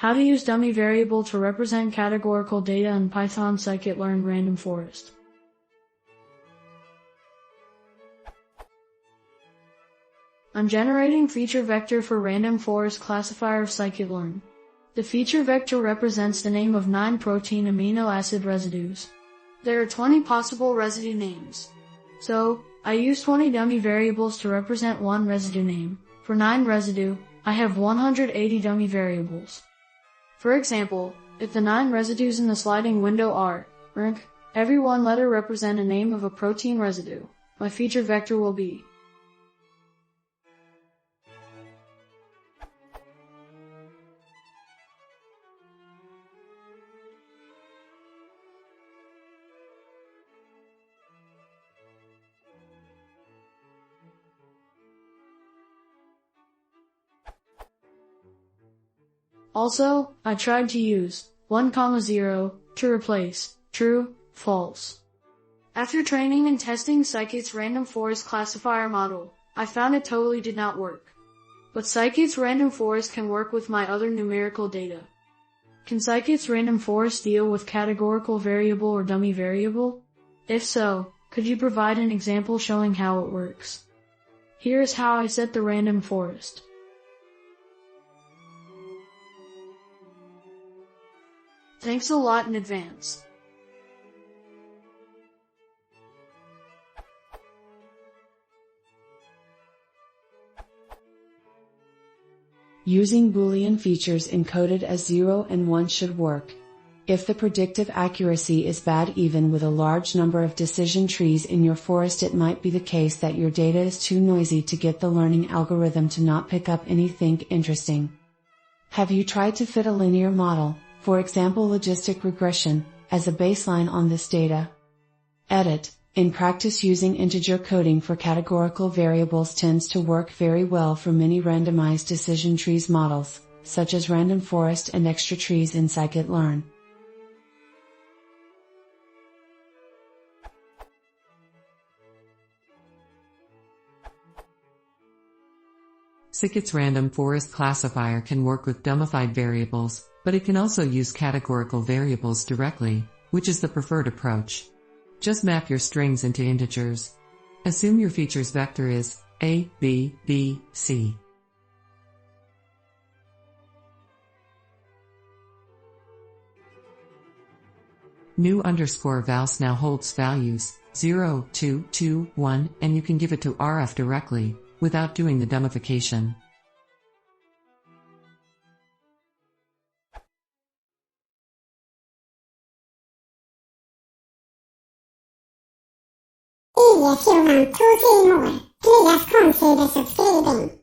How to use dummy variable to represent categorical data in Python scikit-learn random forest. I'm generating feature vector for random forest classifier of scikit-learn. The feature vector represents the name of 9 protein amino acid residues. There are 20 possible residue names. So, I use 20 dummy variables to represent one residue name. For 9 residue, I have 180 dummy variables. For example, if the 9 residues in the sliding window are rank, every one letter represent a name of a protein residue. My feature vector will be Also, I tried to use 1, 0 to replace true, false. After training and testing scikit's random forest classifier model, I found it totally did not work. But scikit's random forest can work with my other numerical data. Can scikit's random forest deal with categorical variable or dummy variable? If so, could you provide an example showing how it works? Here is how I set the random forest. Thanks a lot in advance. Using Boolean features encoded as 0 and 1 should work. If the predictive accuracy is bad even with a large number of decision trees in your forest, it might be the case that your data is too noisy to get the learning algorithm to not pick up anything interesting. Have you tried to fit a linear model, for example logistic regression, as a baseline on this data? Edit. In practice, using integer coding for categorical variables tends to work very well for many randomized decision trees models, such as random forest and extra trees in scikit-learn. Scikit's random forest classifier can work with dummified variables, but it can also use categorical variables directly, which is the preferred approach. Just map your strings into integers. Assume your features vector is A, B, B, C. New underscore vals now holds values 0, 2, 2, 1, and you can give it to RF directly, without doing the dummification. If you want to see more, please consider subscribing.